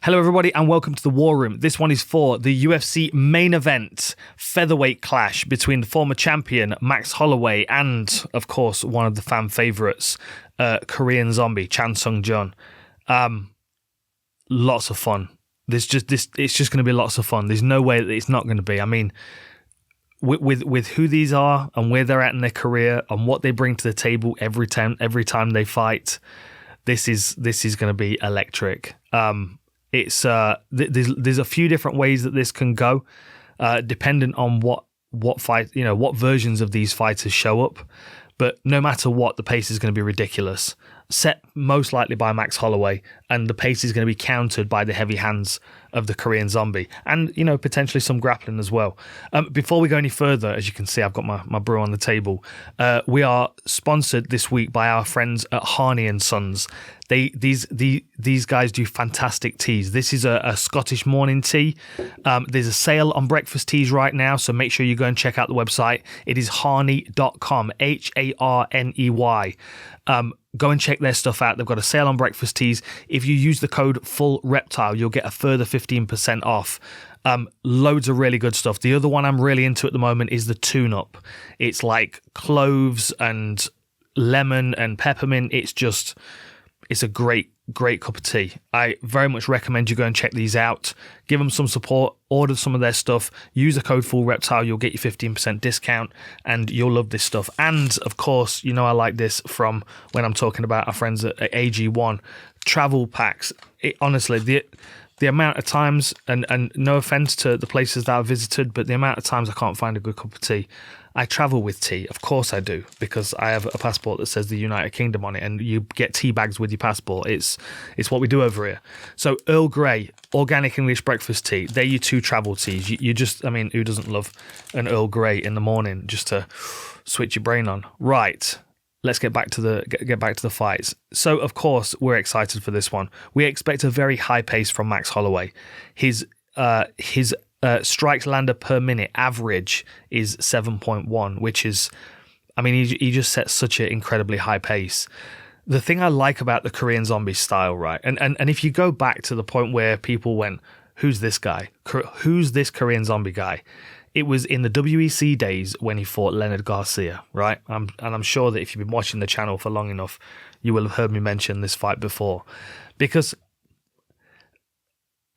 Hello, everybody, and welcome to the War Room. This one is for the UFC main event featherweight clash between the former champion Max Holloway and, of course, one of the fan favourites, Korean Zombie Chan Sung-jung. Lots of fun. It's just going to be lots of fun. There's no way that it's not going to be. I mean, with who these are and where they're at in their career and what they bring to the table every time they fight, this is going to be electric. It's there's a few different ways that this can go, dependent on what fight, what versions of these fighters show up. But no matter what, the pace is going to be ridiculous. Set most likely by Max Holloway, and the pace is going to be countered by the heavy hands of the Korean Zombie, and potentially some grappling as well. Before we go any further, as you can see, I've got my brew on the table. We are sponsored this week by our friends at Harney and Sons. These guys do fantastic teas. This is a Scottish morning tea. There's a sale on breakfast teas right now, so make sure you go and check out the website. It is harney.com, Harney. Go and check their stuff out. They've got a sale on breakfast teas. If you use the code FULLREPTILE, you'll get a further 15% off. Loads of really good stuff. The other one I'm really into at the moment is the tune-up. It's like cloves and lemon and peppermint. It's a great cup of tea. I very much recommend you go and check these out. Give them some support. Order some of their stuff. Use the code FULLREPTILE. You'll get your 15% discount, and you'll love this stuff. And of course, I like this from when I'm talking about our friends at AG1 travel packs. Honestly, the amount of times, and no offense to the places that I've visited, but the amount of times I can't find a good cup of tea. I travel with tea, of course I do, because I have a passport that says the United Kingdom on it, and you get tea bags with your passport. It's what we do over here. So Earl Grey, organic English breakfast tea, they're your two travel teas. You just, who doesn't love an Earl Grey in the morning just to switch your brain on? Right, let's get back to the fights. So of course we're excited for this one. We expect a very high pace from Max Holloway. His strikes landed per minute average is 7.1, which is, he just sets such an incredibly high pace. The thing I like about the Korean Zombie style, right, and if you go back to the point where people went, who's this guy? Who's this Korean Zombie guy? It was in the WEC days when he fought Leonard Garcia, right? I'm sure that if you've been watching the channel for long enough, you will have heard me mention this fight before, because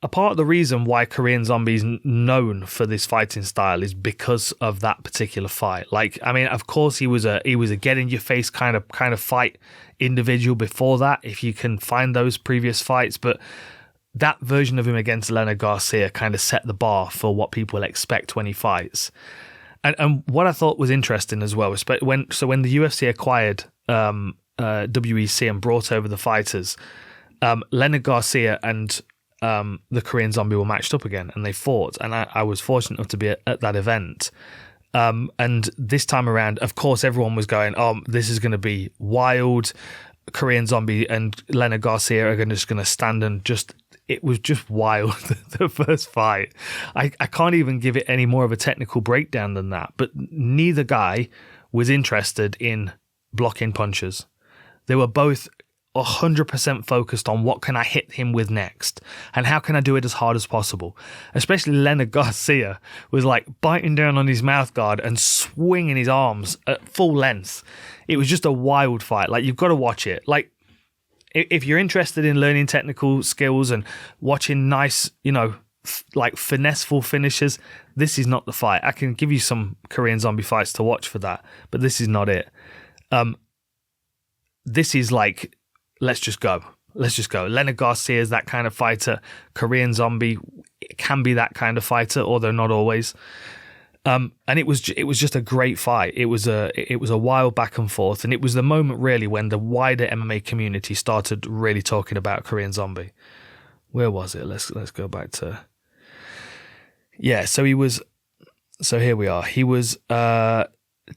a part of the reason why Korean Zombie is known for this fighting style is because of that particular fight. Of course, he was a get in your face kind of fight individual before that, if you can find those previous fights. But that version of him against Leonard Garcia kind of set the bar for what people expect when he fights. And what I thought was interesting as well was when the UFC acquired WEC and brought over the fighters, Leonard Garcia and the Korean Zombie were matched up again, and they fought, and I was fortunate enough to be at that event. And this time around, of course, everyone was going, this is going to be wild. Korean Zombie and Leonard Garcia are just going to stand and it was just wild, the first fight. I can't even give it any more of a technical breakdown than that, but neither guy was interested in blocking punches. They were both 100% focused on what can I hit him with next and how can I do it as hard as possible. Especially Leonard Garcia was like biting down on his mouth guard and swinging his arms at full length. It was just a wild fight. You've got to watch it. If you're interested in learning technical skills and watching nice, finesseful finishes, this is not the fight. I can give you some Korean Zombie fights to watch for that, but this is not it. This is let's just go. Leonard Garcia is that kind of fighter. Korean Zombie can be that kind of fighter, although not always. And it was just a great fight. It was a wild back and forth, and it was the moment really when the wider MMA community started really talking about Korean Zombie. Where was it? Let's go back to. Yeah, so here we are. He was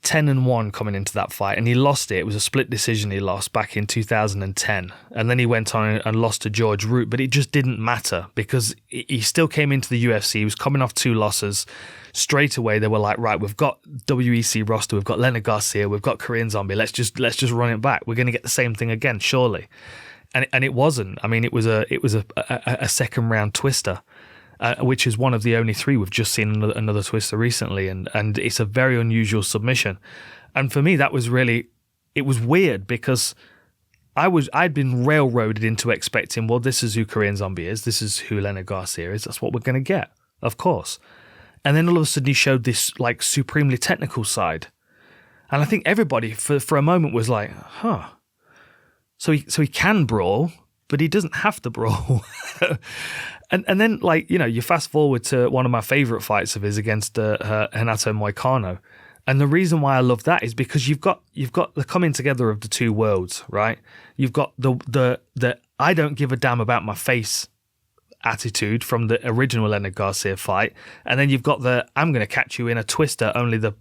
10-1 coming into that fight, and he lost it. It was a split decision he lost back in 2010, and then he went on and lost to George Root, but it just didn't matter because he still came into the UFC. He was coming off 2 losses. Straight away they were like, right, we've got WEC roster, we've got Leonard Garcia, we've got Korean Zombie, let's just run it back. We're going to get the same thing again, surely. and it wasn't. I mean, it was a second round twister, which is one of the only three. We've just seen another twister recently, and it's a very unusual submission. And for me, that was really, it was weird because I'd been railroaded into expecting, well, this is who Korean Zombie is, this is who Leonard Garcia is, that's what we're going to get, of course. And then all of a sudden he showed this like supremely technical side, and I think everybody for a moment was like, huh. So he can brawl, but he doesn't have to brawl. And then, like, you know, you fast forward to one of my favorite fights of his against Renato Moicano. And the reason why I love that is because you've got the coming together of the two worlds, right? You've got the I don't give a damn about my face attitude from the original Leonard Garcia fight, and then you've got the I'm going to catch you in a twister, only the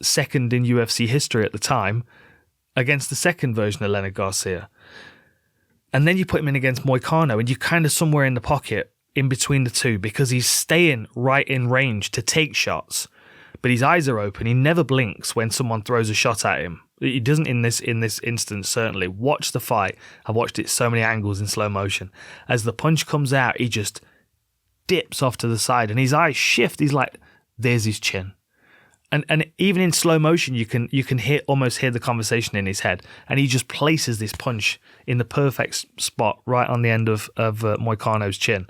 second in UFC history at the time, against the second version of Leonard Garcia. And then you put him in against Moicano, and you're kind of somewhere in the pocket in between the two because he's staying right in range to take shots, but his eyes are open. He never blinks when someone throws a shot at him. He doesn't in this instance, certainly. Watch the fight. I've watched it so many angles in slow motion. As the punch comes out, he just dips off to the side and his eyes shift. He's like, there's his chin. And even in slow motion, you can almost hear the conversation in his head. And he just places this punch in the perfect spot right on the end of Moicano's chin.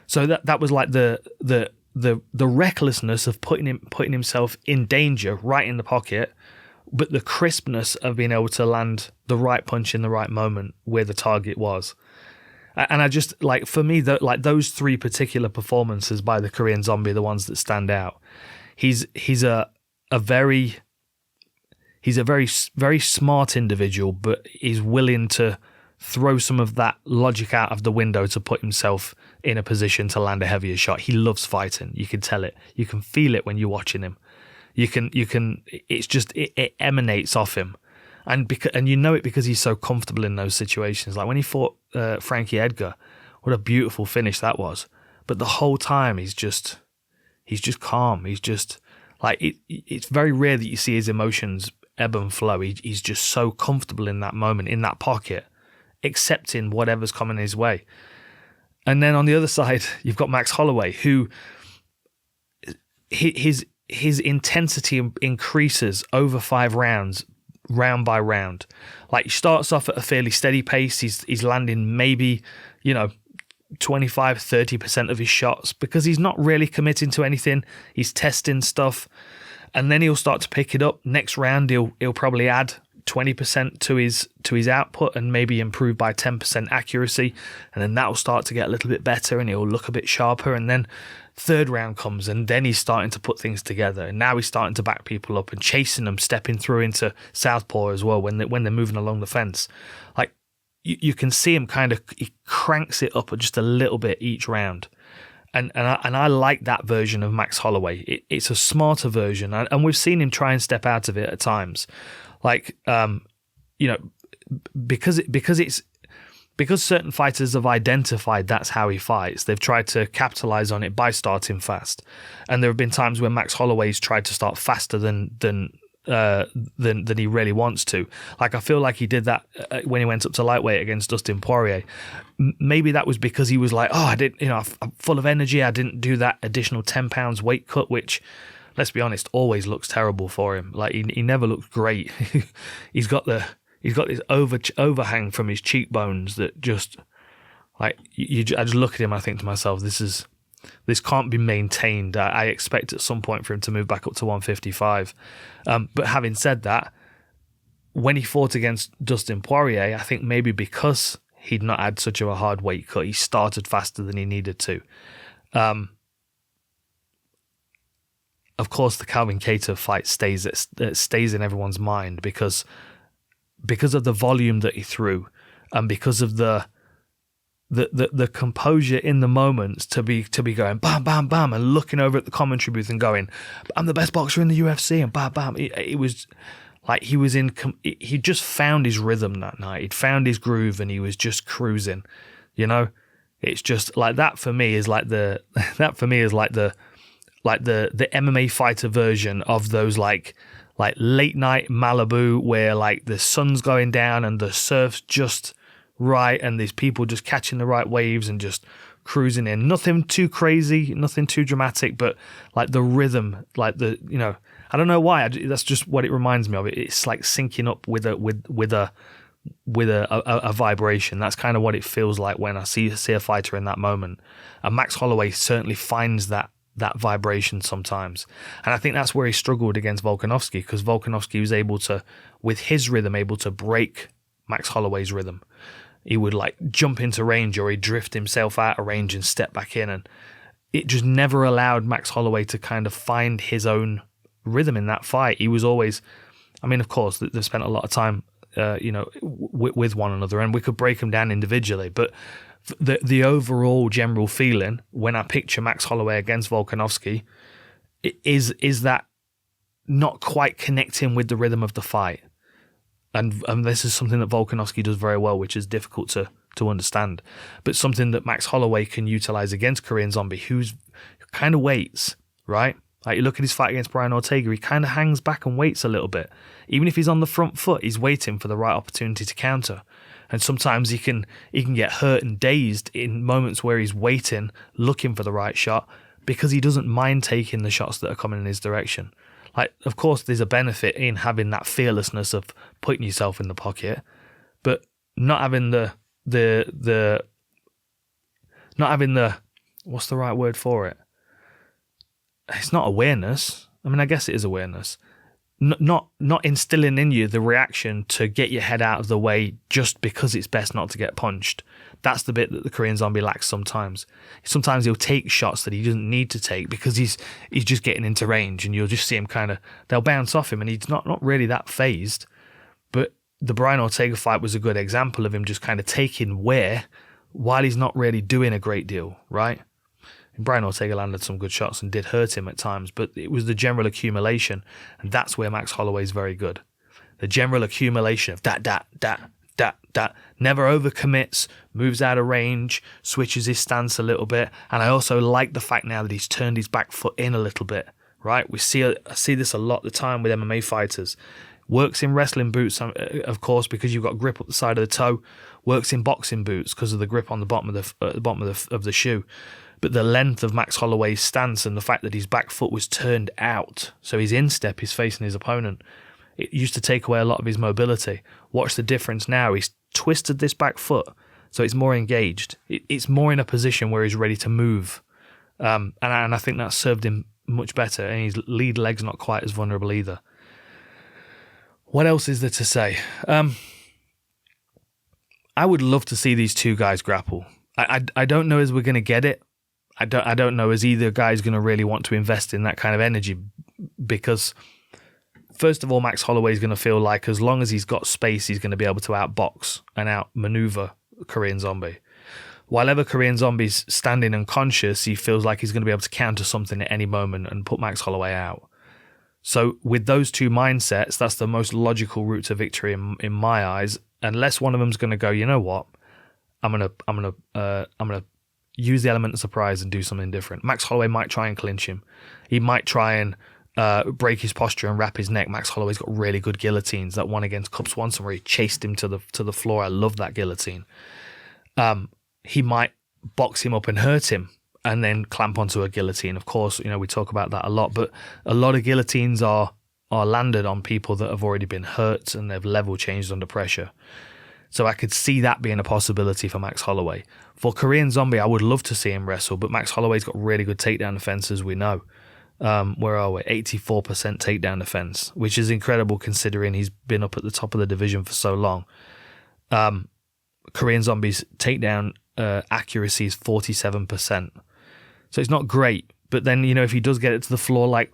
So that was like the recklessness of putting himself in danger right in the pocket, but the crispness of being able to land the right punch in the right moment where the target was. And I just, like, for me, those three particular performances by the Korean Zombie are the ones that stand out. He's a very smart individual, but he's willing to throw some of that logic out of the window to put himself in a position to land a heavier shot. He loves fighting. You can tell it. You can feel it when you're watching him. It's just, it emanates off him. And you know it because he's so comfortable in those situations. Like when he fought Frankie Edgar, what a beautiful finish that was. But the whole time he's just calm. He's just like, it's very rare that you see his emotions ebb and flow. He's just so comfortable in that moment, in that pocket, accepting whatever's coming his way. And then on the other side, you've got Max Holloway, who his intensity increases over 5 rounds, round by round. Like, he starts off at a fairly steady pace. He's landing maybe, 25-30% of his shots because he's not really committing to anything. He's testing stuff, and then he'll start to pick it up. Next round, he'll probably add 20% to his output and maybe improve by 10% accuracy, and then that will start to get a little bit better and he'll look a bit sharper. And then third round comes, and then he's starting to put things together, and now he's starting to back people up and chasing them, stepping through into southpaw as well when they're moving along the fence. Like, you can see him he cranks it up just a little bit each round. And I like that version of Max Holloway. It's a smarter version, and we've seen him try and step out of it at times. Like, because certain fighters have identified that's how he fights, they've tried to capitalize on it by starting fast. And there have been times where Max Holloway's tried to start faster than he really wants to. Like, I feel like he did that when he went up to lightweight against Dustin Poirier. Maybe that was because he was like, I'm full of energy. I didn't do that additional 10 pounds weight cut, which, let's be honest, always looks terrible for him. Like, he never looks great. He's got this overhang from his cheekbones that just, like, I just look at him, I think to myself, this can't be maintained. I expect at some point for him to move back up to 155. But having said that, when he fought against Dustin Poirier, I think maybe because he'd not had such a hard weight cut, he started faster than he needed to. Of course, the Calvin Kattar fight stays in everyone's mind because of the volume that he threw, and because of the composure in the moments to be going bam, bam, bam, and looking over at the commentary booth and going, I'm the best boxer in the UFC, and bam, bam. It was like he just found his rhythm that night. He'd found his groove and he was just cruising. It's just like that for me is like the MMA fighter version of those like late night Malibu where like the sun's going down and the surf's just right, and these people just catching the right waves and just cruising in. Nothing too crazy, nothing too dramatic, but like the rhythm, like the, you know, I don't know why. That's just what it reminds me of. It's like syncing up with a vibration. That's kind of what it feels like when I see a fighter in that moment. And Max Holloway certainly finds that vibration sometimes. And I think that's where he struggled against Volkanovski, because Volkanovski was able to, with his rhythm, able to break Max Holloway's rhythm. He would like jump into range, or he'd drift himself out of range and step back in. And it just never allowed Max Holloway to kind of find his own rhythm in that fight. He was always, I mean, of course, they've spent a lot of time, with one another, and we could break them down individually. But the overall general feeling when I picture Max Holloway against Volkanovski is that not quite connecting with the rhythm of the fight. And this is something that Volkanovski does very well, which is difficult to understand, but something that Max Holloway can utilize against Korean Zombie, who kind of waits, right? Like you look at his fight against Brian Ortega, he kind of hangs back and waits a little bit. Even if he's on the front foot, he's waiting for the right opportunity to counter. And sometimes he can get hurt and dazed in moments where he's waiting, looking for the right shot, because he doesn't mind taking the shots that are coming in his direction. Like, of course, there's a benefit in having that fearlessness of putting yourself in the pocket, but not having the what's the right word for it? It's not awareness. I mean, I guess it is awareness. Not instilling in you the reaction to get your head out of the way just because it's best not to get punched. That's the bit that the Korean Zombie lacks sometimes. Sometimes he'll take shots that he doesn't need to take because he's just getting into range, and you'll just see him they'll bounce off him, and he's not really that phased. But the Brian Ortega fight was a good example of him just kind of taking while he's not really doing a great deal, right? And Brian Ortega landed some good shots and did hurt him at times, but it was the general accumulation, and that's where Max Holloway's very good. The general accumulation of that, never overcommits, moves out of range, switches his stance a little bit, and I also like the fact now that he's turned his back foot in a little bit, right? I see this a lot of the time with MMA fighters. Works in wrestling boots, of course, because you've got grip up the side of the toe. Works in boxing boots because of the grip on the bottom of the shoe. But the length of Max Holloway's stance and the fact that his back foot was turned out, so his instep is facing his opponent, it used to take away a lot of his mobility. Watch the difference now. He's twisted this back foot, so it's more engaged. It's more in a position where he's ready to move. And I think that served him much better, and his lead leg's not quite as vulnerable either. What else is there to say? I would love to see these two guys grapple. I don't know as we're going to get it. I don't know as either guy's going to really want to invest in that kind of energy, because first of all, Max Holloway is going to feel like as long as he's got space, he's going to be able to outbox and outmaneuver Korean Zombie. While ever Korean Zombie's standing unconscious, he feels like he's going to be able to counter something at any moment and put Max Holloway out. So with those two mindsets, that's the most logical route to victory in my eyes. Unless one of them's going to go, you know what, I'm gonna use the element of surprise and do something different. Max Holloway might try and clinch him. He might try and break his posture and wrap his neck. Max Holloway's got really good guillotines. That one against Cub Swanson where he chased him to the floor. I love that guillotine. He might box him up and hurt him and then clamp onto a guillotine. Of course, we talk about that a lot, but a lot of guillotines are landed on people that have already been hurt and they've level changed under pressure. So I could see that being a possibility for Max Holloway. For Korean Zombie, I would love to see him wrestle, but Max Holloway's got really good takedown defense, as we know. Where are we? 84% takedown defense, which is incredible considering he's been up at the top of the division for so long. Korean Zombie's takedown accuracy is 47%. So it's not great, but then, if he does get it to the floor, like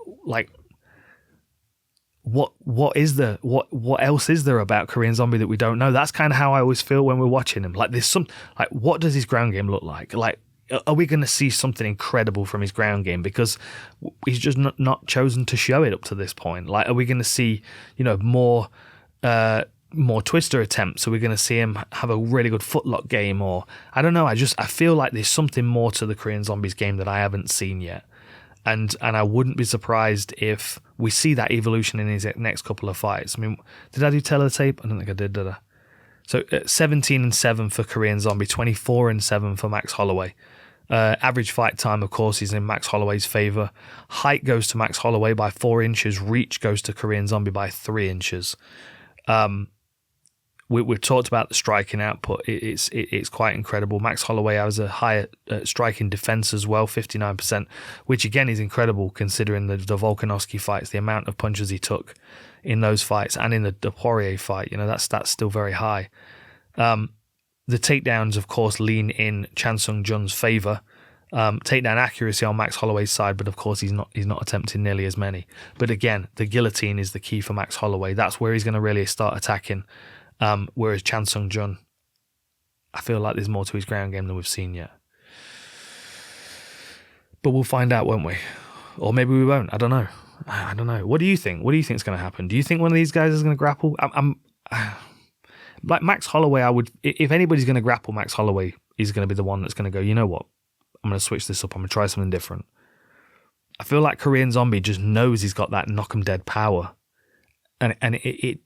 what else is there about Korean Zombie that we don't know? That's kind of how I always feel when we're watching him. Like what does his ground game look like? Like, are we going to see something incredible from his ground game? Because he's just not chosen to show it up to this point. Like, are we going to see, more twister attempts? Are we going to see him have a really good footlock game? Or, I don't know. I feel like there's something more to the Korean Zombie's game that I haven't seen yet. And I wouldn't be surprised if we see that evolution in his next couple of fights. I mean, did I do teletape? I don't think I did I? So 17-7 for Korean Zombie, 24-7 for Max Holloway. Average fight time, of course, is in Max Holloway's favor. Height goes to Max Holloway by 4 inches. Reach goes to Korean Zombie by 3 inches. We've talked about the striking output. It's quite incredible. Max Holloway has a higher striking defense as well, 59%, which again is incredible considering the Volkanovski fights, the amount of punches he took in those fights, and in the Poirier fight. That's still very high. The takedowns, of course, lean in Chan Sung Jun's favor. Takedown accuracy on Max Holloway's side, but of course he's not attempting nearly as many. But again, the guillotine is the key for Max Holloway. That's where he's going to really start attacking. Whereas Chan Sung Jun, I feel like there's more to his ground game than we've seen yet. But we'll find out, won't we? Or maybe we won't. I don't know. What do you think? What do you think is going to happen? Do you think one of these guys is going to grapple? Like Max Holloway, if anybody's going to grapple Max Holloway, he's going to be the one that's going to go, you know what? I'm going to switch this up. I'm going to try something different. I feel like Korean Zombie just knows he's got that knock 'em dead power. And it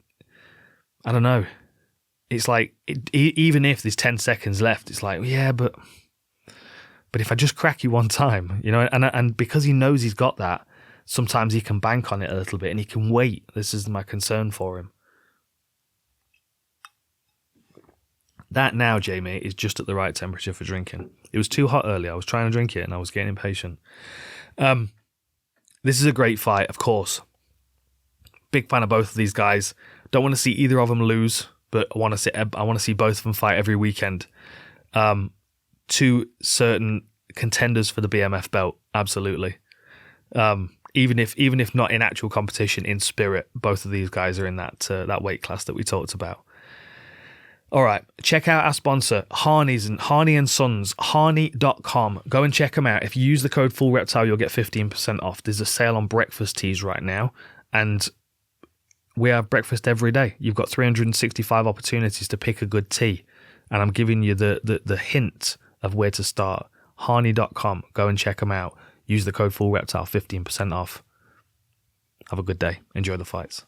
I don't know. It's like, even if there's 10 seconds left, it's like, yeah, but if I just crack you one time, and because he knows he's got that, sometimes he can bank on it a little bit and he can wait. This is my concern for him. That now, Jamie, is just at the right temperature for drinking. It was too hot earlier. I was trying to drink it and I was getting impatient. This is a great fight, of course. Big fan of both of these guys. Don't want to see either of them lose, but I want to see both of them fight every weekend. Two certain contenders for the BMF belt, absolutely. Even if not in actual competition, in spirit, both of these guys are in that weight class that we talked about. All right, check out our sponsor, Harney and Sons, Harney.com. Go and check them out. If you use the code FULLREPTILE, you'll get 15% off. There's a sale on breakfast teas right now, and we have breakfast every day. You've got 365 opportunities to pick a good tea, and I'm giving you the hint of where to start. Harney.com. Go and check them out. Use the code FULLREPTILE, 15% off. Have a good day. Enjoy the fights.